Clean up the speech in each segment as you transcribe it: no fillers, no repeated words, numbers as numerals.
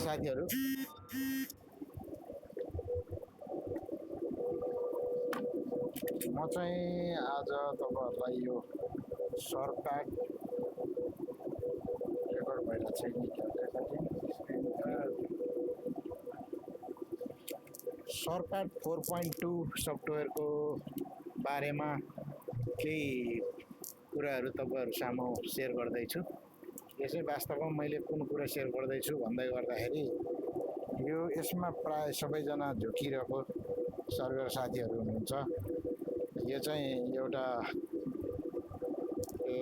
साथीहरू म चाहिँ आज तपाईहरुलाई यो सर्टकट रेकर्ड भइरहेको छ नि सर्टकट 4.2 सफ्टवेयरको बारेमा केही कुराहरू तपाईहरु सामु शेयर गर्दैछु। यो चाहिँ वास्तवमा मैले कुन कुरा शेयर गर्दैछु भन्दै गर्दाखेरि यो यसमा प्राय सबैजना झुकिरहेको सर्भर साथीहरू हुनुहुन्छ। यो चाहिँ एउटा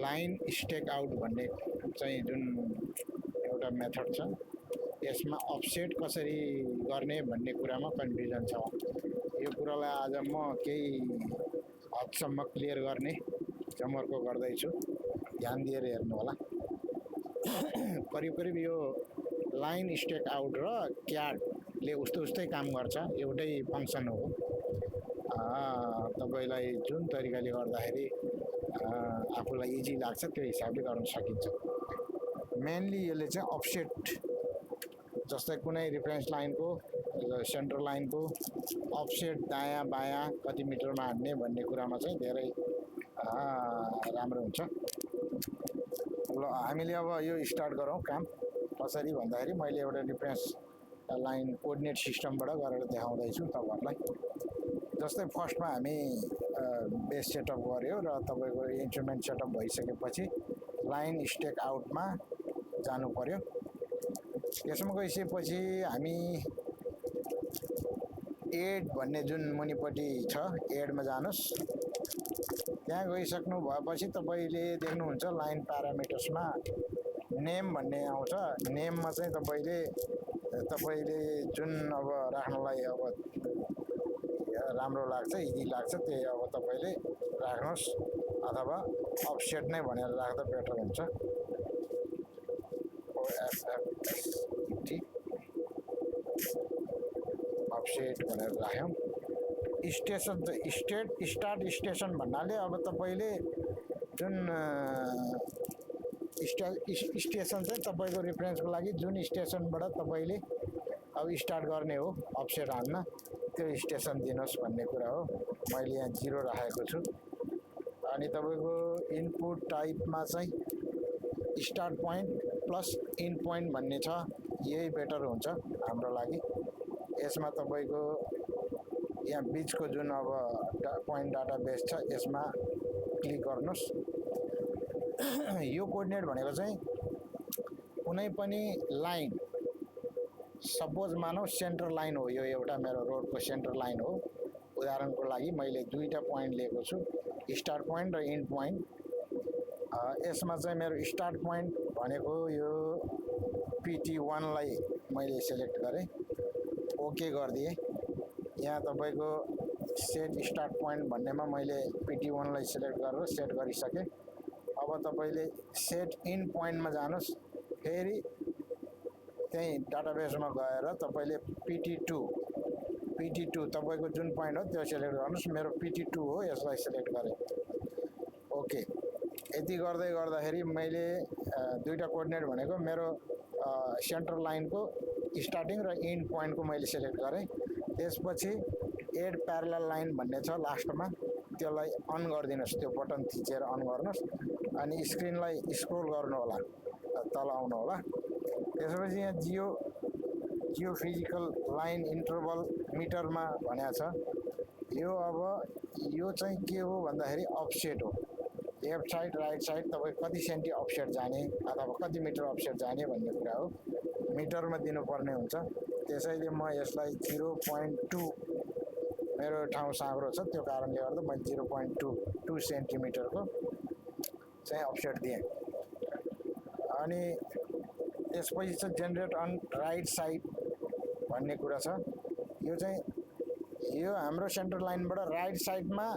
लाइन स्टेक आउट भन्ने चाहिँ जुन एउटा मेथड छ, यसमा अफसेट कसरी गर्ने भन्ने कुरामा कन्फ्युजन छ। यो कुरालाई आज म केही हदसम्म क्लियर गर्ने जमर्को गर्दैछु, ध्यान दिएर हेर्नु होला। करिब करिब यो लाइन स्टेक आउट र क्याटले उस्तै काम गर्छ, एउटै फंक्सन हो। तपाईलाई जुन तरिकाले गर्दाखेरि आफूलाई इजी लाग्छ त्यो हिसाबले गर्न सकिन्छ। मेनली यसले चाहिँ अफसेट, जस्तै कुनै रेफरेन्स लाइनको सेन्टर लाइनको अफसेट दायाँ बायाँ कति मिटरमा हान्ने भन्ने कुरामा चाहिँ धेरै राम्रो हुन्छ। ल हामीले अब यो स्टार्ट गरौँ काम। कसरी भन्दाखेरि मैले एउटा रेफरेन्स लाइन कोअर्डिनेट सिस्टमबाट गरेर देखाउँदैछु तपाईहरुलाई। जस्तै फर्स्टमा हामी बेस सेटअप गर्यो र तपाईको इन्स्ट्रुमेन्ट सेटअप भइसकेपछि लाइन स्टेक आउटमा जानु पर्यो। यसमा गइसकेपछि हामी एड भन्ने जुन मुनिपट्टि छ एडमा जानुस्। त्यहाँ गइसक्नु भएपछि तपाईले देख्नुहुन्छ लाइन प्यारामिटर्समा नेम भन्ने आउँछ। नेममा चाहिँ तपाईले जुन अब राख्नलाई अब राम्रो लाग्छ, इजी लाग्छ त्यही अब तपाईले राख्नुस्, अथवा अफसेट नै भनेर राख्दा बेटर हुन्छ। अफसेट भनेर राख्यौं। स्टेसन चाहिँ स्टार्ट स्टेसन भन्नाले अब तपाईले जुन स्टेसन चाहिँ तपाईको रेफरेन्सको लागि जुन स्टेसनबाट तपाईले अब स्टार्ट गर्ने हो अफसेट हान्न, त्यो स्टेसन दिनुस् भन्ने कुरा हो। मैले यहाँ 0 राखेको छु। अनि तपाईको इनपुट टाइपमा चाहिँ start point plus in point भन्ने छ, यही बेटर हुन्छ हाम्रो लागि। यसमा तपाईको यहाँ बीचको जुन अब पोइन्ट डाटाबेस छ यसमा क्लिक गर्नुस्। यो कोअर्डिनेट भनेको चाहिँ कुनै पनि लाइन, सपोज मानौ सेन्टर लाइन हो, यो एउटा मेरो रोडको सेन्टर लाइन हो। उदाहरणको लागि मैले दुईटा पोइन्ट लिएको छु, स्टार्ट पोइन्ट र इन्ड पोइन्ट। यसमा चाहिँ मेरो स्टार्ट पोइन्ट भनेको यो PT1 लाई मैले सिलेक्ट गरेँ, ओके गरिदिएँ। यहाँ तपाईको सेट स्टार्ट पोइन्ट भन्नेमा मैले PT1 लाई सिलेक्ट गरेर सेट गरिसकेँ। अब तपाईले सेट इन पोइन्टमा जानुस्। फेरि त्यही डाटाबेसमा गएर तपाईले PT2 तपाईको जुन पोइन्ट हो त्यो सिलेक्ट गर्नुस्। मेरो PT2 हो, यसलाई सिलेक्ट गरेँ, ओके। यति गर्दै गर्दाखेरि मैले दुईटा कोअर्डिनेट भनेको मेरो सेन्टर लाइनको स्टार्टिङ र इन्ड पोइन्टको मैले सिलेक्ट गरेँ। त्यसपछि एड प्यारलल लाइन भन्ने छ लास्टमा, त्यसलाई अन गरिदिनुस्। त्यो बटन थिचेर अन गर्नुस् अनि स्क्रिनलाई स्क्रोल गर्नु होला, तल आउनु होला। त्यसपछि यहाँ जियो फिजिकल लाइन इन्टरभल मिटरमा भनेको छ। यो चाहिँ के हो भन्दाखेरि अफसेट हो। लेफ्ट साइड राइट साइड तपाईँ कति सेन्टी अफसेट जाने अथवा कति मिटर अफसेट जाने भन्ने कुरा हो, मिटरमा दिनुपर्ने हुन्छ। त्यसैले म यसलाई 0.2, मेरो ठाउँ साँग्रो छ त्यो कारणले गर्दा मैले 0.2 सेन्टिमिटरको चाहिँ अफसेट दिएँ। अनि त्यसपछि चाहिँ जेनेरेट अन राइट साइड भन्ने कुरा छ। यो चाहिँ यो हाम्रो सेन्टर लाइनबाट राइट साइडमा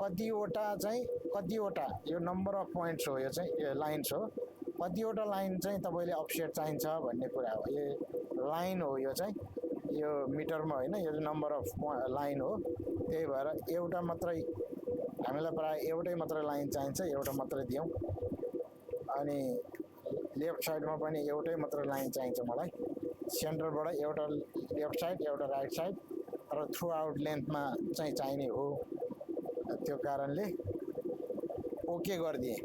कतिवटा यो नम्बर अफ पोइन्ट्स हो, यो चाहिँ लाइन्स हो। कतिवटा लाइन चाहिँ तपाईले अफसेट चाहिन्छ भन्ने कुरा हो। यो लाइन हो, यो चाहिँ यो मिटरमा होइन, यो नम्बर अफ लाइन हो। त्यही भएर एउटा मात्रै हामीलाई प्राय एउटै मात्रै लाइन चाहिन्छ, एउटा मात्रै दियौँ। अनि लेफ्ट साइडमा पनि एउटै मात्र लाइन चाहिन्छ मलाई। सेन्टरबाट एउटा लेफ्ट साइड एउटा राइट साइड र थ्रु आउट लेन्थमा चाहिँ चाहिने हो। त्यो कारणले ओके गरिदिएँ।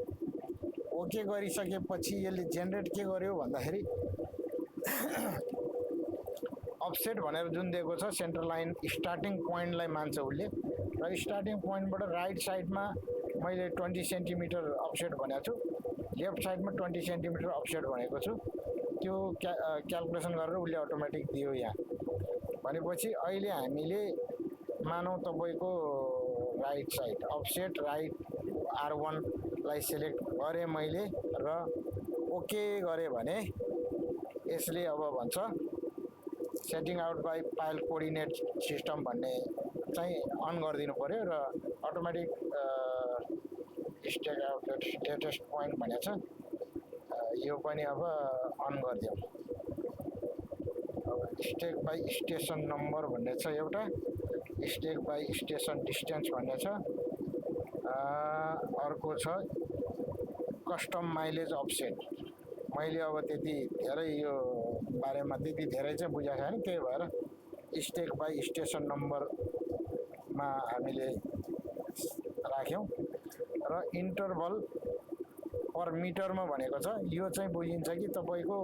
ओके गरिसकेपछि यसले जेनेरेट के गर्यो भन्दाखेरि अफसेट भनेर जुन दिएको छ सेन्टर लाइन स्टार्टिङ पोइन्टलाई मान्छ उसले, र स्टार्टिङ पोइन्टबाट राइट साइडमा मैले 20 सेन्टिमिटर अफसेट भनेको छु, लेफ्ट साइडमा 20 सेन्टिमिटर अफसेट भनेको छु। त्यो क्यालकुलेसन गरेर उसले अटोमेटिक दियो यहाँ। भनेपछि अहिले हामीले मानौँ तपाईँको right side offset right R1 लाई सिलेक्ट गरेँ मैले र ओके गरेँ भने यसले अब भन्छ setting out by file coordinate system भन्ने चाहिँ अन गरिदिनु पर्यो र automatic stake out latest point भनेको छ, यो पनि अब अन गरिदिउँ। अब स्टेक बाई स्टेसन नम्बर भन्ने छ एउटा, स्टेक बाई स्टेसन डिस्टेन्स भन्ने छ, अर्को छ कस्टम माइलेज अफसेट। मैले अब त्यति धेरै यो बारेमा त्यति धेरै चाहिँ बुझाएको छैन, त्यही भएर स्टेक बाई स्टेसन नम्बरमा हामीले राख्यौँ। र इन्टरभल पर मिटरमा भनेको छ, यो चाहिँ बुझिन्छ कि तपाईँको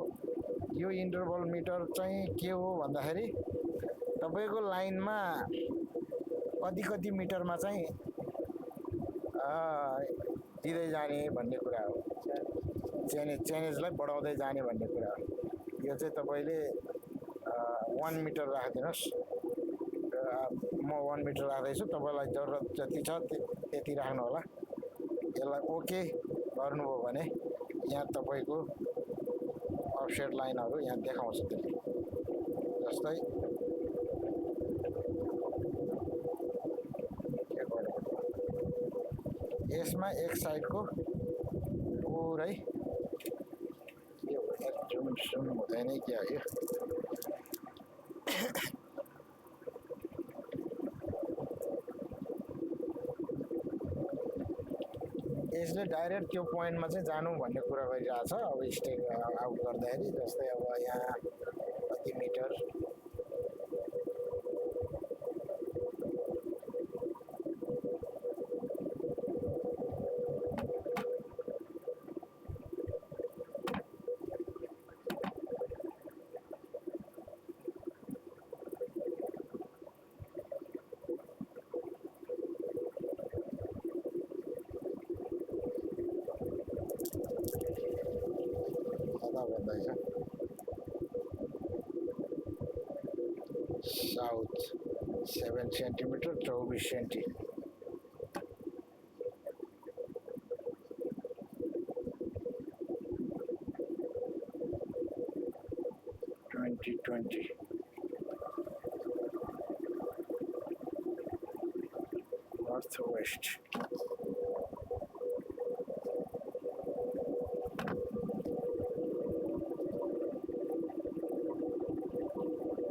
यो इन्टरभल मिटर चाहिँ के हो भन्दाखेरि तपाईँको लाइनमा कति कति मिटरमा चाहिँ दिँदै जाने भन्ने कुरा हो, चेनेजलाई बढाउँदै जाने भन्ने कुरा हो। यो चाहिँ तपाईँले 1 मिटर राखिदिनुहोस्, म 1 मिटर राख्दैछु, तपाईँलाई जरुरत जति छ त्यति राख्नु होला। यसलाई ओके गर्नुभयो भने यहाँ तपाईँको अफसेट लाइनहरू यहाँ देखाउँछ त्यसले। जस्तै यसमा एक साइडको पुरै जुम हुँदैन क्या हो यो, यसले डाइरेक्ट त्यो पोइन्टमा चाहिँ जानु भन्ने कुरा गरिरहेछ। अब स्टेक आउट गर्दाखेरि जस्तै अब यहाँ कति metre south 7 centimetre 24 centi, north west.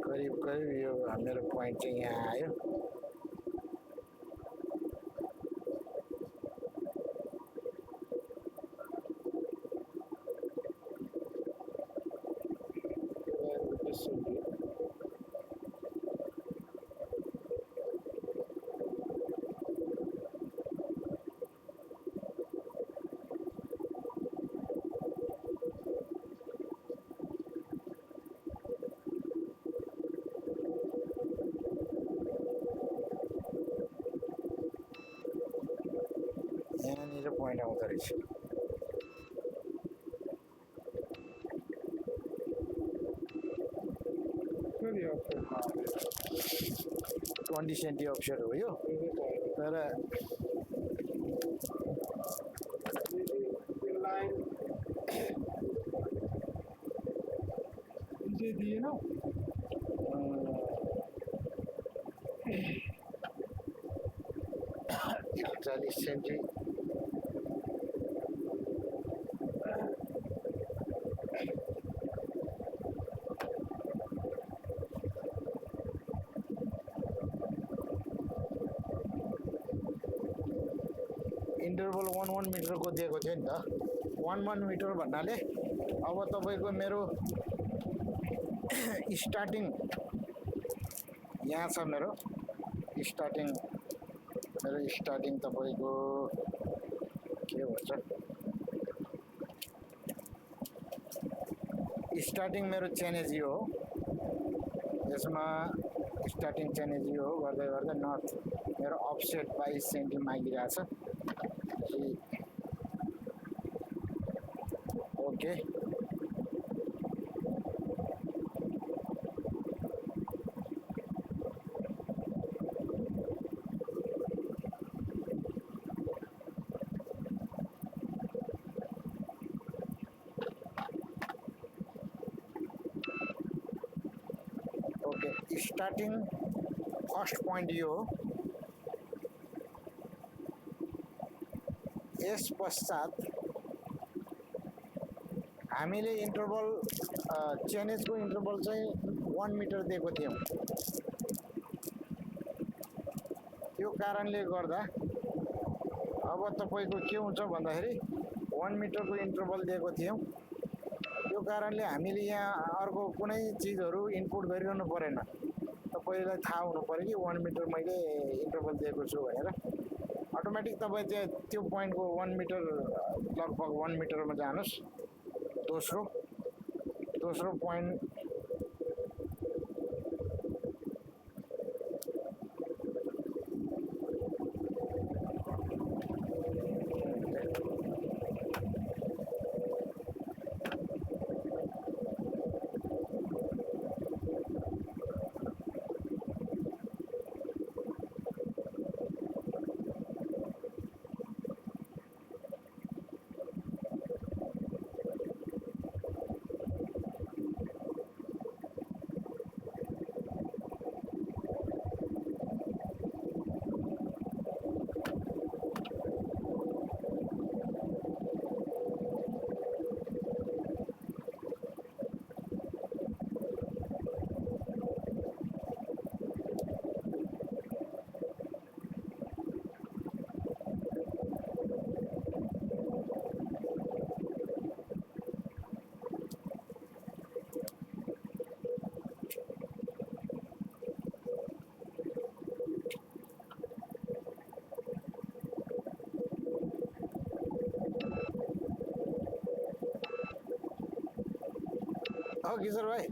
करीब करीब यो मेरो पोइन्ट चाहिँ यहाँ आयो। यहाँनिर पोइन्ट आउँदो रहेछ। ट्वेन्टी सेन्टी अफसेट हो यो, तर दिएन 40 सेन्टी इन्टरभल 1 मिटरको दिएको थियो नि त। 1 मिटर भन्नाले अब तपाईँको मेरो स्टार्टिङ यहाँ छ मेरो स्टार्टिङ तपाईँको के भन्छ स्टार्टिङ मेरो चेनेजी हो यसमा स्टार्टिङ चेनेजी हो गर्दै गर्दै नर्थ मेरो अफसेट 22 सेन्टी मागिरहेछ ओके स्टार्टिङ फर्स्ट पोइन्ट यो हो यस पश्चात हामीले इन्टरभल चेनेजको इन्टरभल चाहिँ 1 मिटर दिएको थियौँ त्यो कारणले गर्दा अब तपाईँको के हुन्छ भन्दाखेरि 1 मिटरको इन्टरभल दिएको थियौँ त्यो कारणले हामीले यहाँ अर्को कुनै चिजहरू इनपुट गरिरहनु परेन तपाईँलाई थाहा हुनु पऱ्यो कि 1 मिटर मैले इन्टरभल दिएको छु भनेर अटोमेटिक तपाईँ त्यो पोइन्टको 1 मिटर लगभग 1 मिटरमा जानुहोस् दोस्रो पोइन्ट हो किशोर भाइ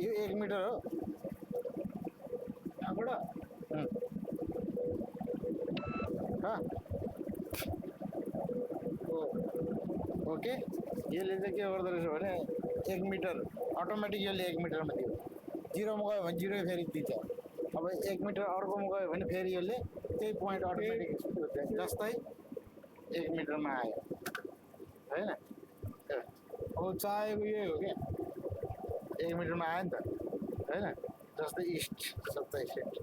यो 1 मिटर हो यहाँबाट ओके यसले चाहिँ के गर्दो रहेछ भने 1 मिटर अटोमेटिक यसले 1 मिटरमा दियो 0 मा गयो भने 0 फेरि दिन्छ अब 1 मिटर अर्कोमा गयो भने फेरि यसले त्यही पोइन्ट अटोमेटिक जस्तै 1 मिटरमा आयो हैन हो चाहेको यही हो क्या 1 मिटरमा आयो नि त हैन जस्तै इस्ट 27 सेन्ट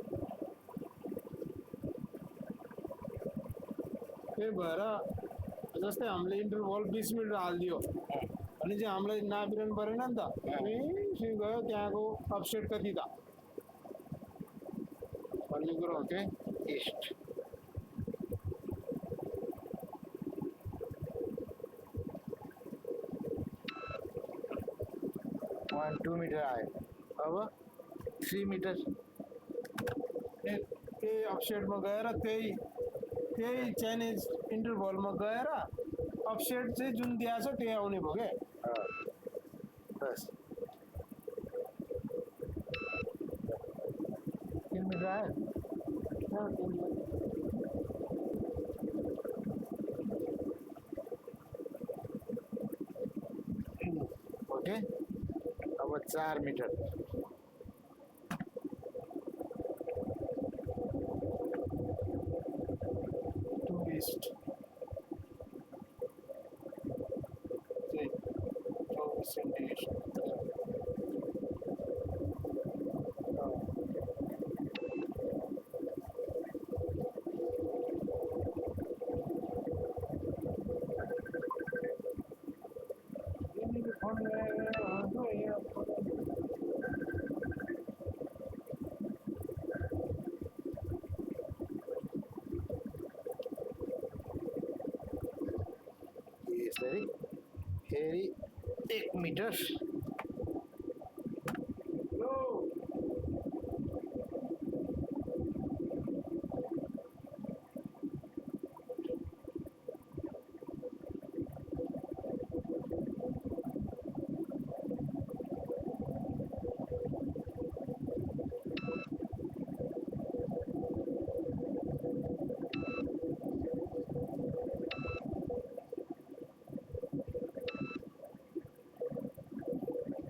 त्यही भएर जस्तै हामीले इन्टरभल 20 मिटर हालिदियो भने चाहिँ हामीलाई नाबिरहनु परेन नि त गयो त्यहाँको अपसेट कति त भन्ने कुरो ओके इस्ट 2 मिटर आयो अब 3 मिटर त्यही अपसेटमा गएर त्यही चाइनिज इन्टरभलमा गएर अपसेट चाहिँ जुन दिएको छ त्यही आउने भयो क्या बस 3 मिटर आयो ओके अब 4 metre to east 24 centi east यसरी फेरि 1 मिटर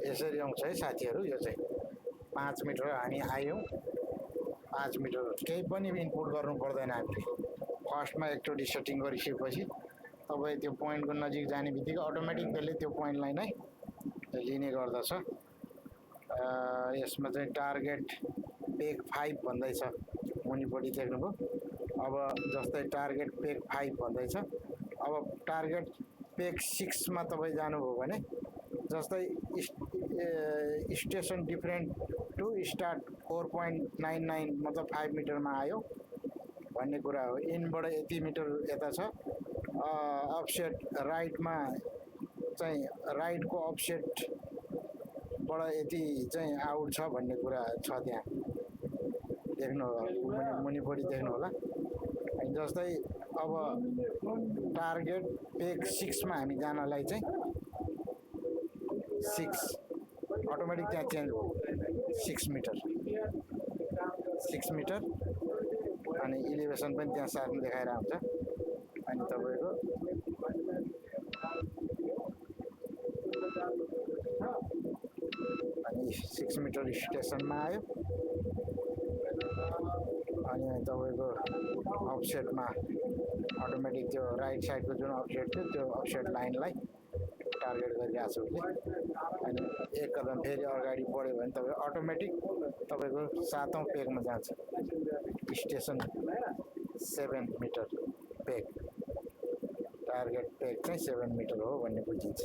यसरी आउँछ है साथीहरू यो चाहिँ 5 मिटर हामी आयौँ 5 मिटर केही पनि इनपुट गर्नु पर्दैन हामीले फर्स्टमा एकचोटि सेटिङ गरिसकेपछि तपाईँ त्यो पोइन्टको नजिक जाने बित्तिकै अटोमेटिक त्यसले त्यो पोइन्टलाई नै लिने गर्दछ यसमा चाहिँ टार्गेट पेग 5 भन्दैछ मुनिपट्टि देख्नुभयो अब जस्तै टार्गेट पेग 5 भन्दैछ अब टार्गेट पेग 6 मा तपाईँ जानुभयो भने जस्तै स्टेसन डिफरेन्ट टु स्टार्ट 4.99 मतलब 5 मिटरमा आयो भन्ने कुरा हो इनबाट यति मिटर यता छ अफसेट राइटमा चाहिँ राइटको अफसेटबाट यति चाहिँ आउट छ भन्ने कुरा छ त्यहाँ देख्नु मुनिपट्टि देख्नु होला जस्तै अब टार्गेट पेग 6 मा हामी जानलाई चाहिँ 6 अटोमेटिक त्यहाँ चेन्ज हो 6 मिटर 6 मिटर अनि इलिभेसन पनि त्यहाँ साथमा देखाएर हुन्छ अनि तपाईँको अनि 6 मिटर स्टेसनमा आयो अनि तपाईँको अफसेटमा अटोमेटिक त्यो राइट साइडको जुन अफसेट थियो त्यो अफसेट लाइनलाई टार्गेट गरिरहेको छु उसले अनि एक कदम फेरि अगाडि बढ्यो भने तपाईँ अटोमेटिक तपाईँको 7औं पेगमा जान्छ station 7 metre peg target peg चाहिँ 7 मिटर हो भन्ने बुझिन्छ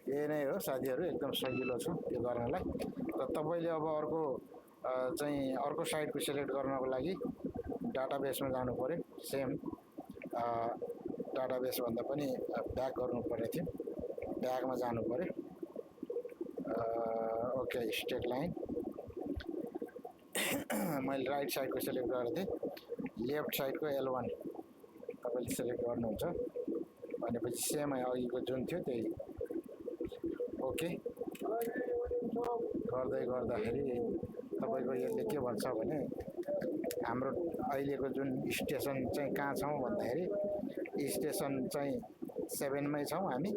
यही नै हो साथीहरू एकदम सजिलो छ यो गर्नलाई र तपाईँले अब अर्को चाहिँ अर्को साइटको सिलेक्ट गर्नको लागि डाटाबेसमा जानु पर्यो सेम डाटाबेस भन्दा पनि ब्याक गर्नु पर्ने थियो ब्याकमा जानु पर्यो ओके स्टेट लाइन मैले राइट साइडको सिलेक्ट गरेको थिएँ लेफ्ट साइडको L1 तपाईँले सिलेक्ट गर्नुहुन्छ भनेपछि सेम अघिको जुन थियो त्यही ओके गर्दै गर्दाखेरि तपाईँको यसले के भन्छ भने हाम्रो अहिलेको जुन स्टेसन चाहिँ कहाँ छौँ भन्दाखेरि स्टेसन चाहिँ 7 मै छौँ हामी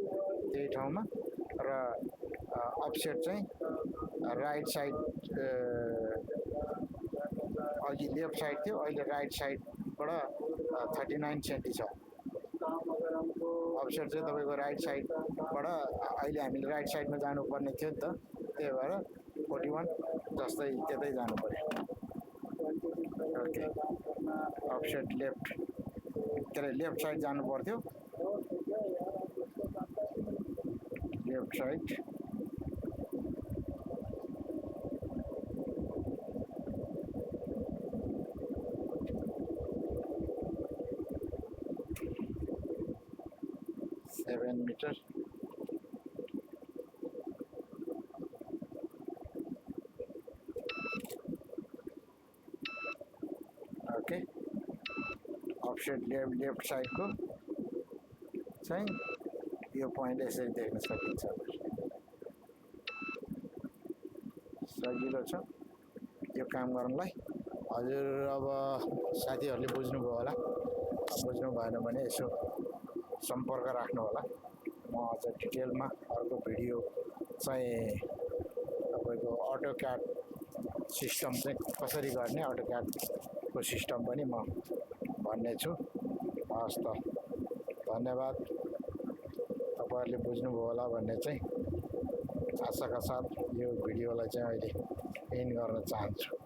त्यही ठाउँमा र अफसेट चाहिँ राइट साइड अघि लेफ्ट साइड थियो अहिले राइट साइडबाट 39 सेन्टी छ अफसेट चाहिँ तपाईँको राइट साइडबाट अहिले हामीले राइट साइडमा जानुपर्ने थियो नि त त्यही भएर 41 जस्तै त्यतै जानु पर्यो ओके अफसेट लेफ्ट के अरे लेफ्ट साइड जानु पर्थ्यो left side seven metre okay offset left साइडको चाहिँ यो पोइन्ट यसरी देख्न सकिन्छ सजिलो छ यो काम गर्नलाई हजुर अब साथीहरूले बुझ्नुभयो होला बुझ्नु भएन भने यसो सम्पर्क राख्नु होला म अझ डिटेलमा अर्को भिडियो चाहिँ तपाईँको अटोक्याड सिस्टम चाहिँ कसरी गर्ने अटोक्याडको सिस्टम पनि म भन्ने छु हस् त धन्यवाद तपाईँहरूले बुझ्नुभयो होला भन्ने चाहिँ आशाका साथ यो भिडियोलाई चाहिँ अहिले एन्ड गर्न चाहन्छु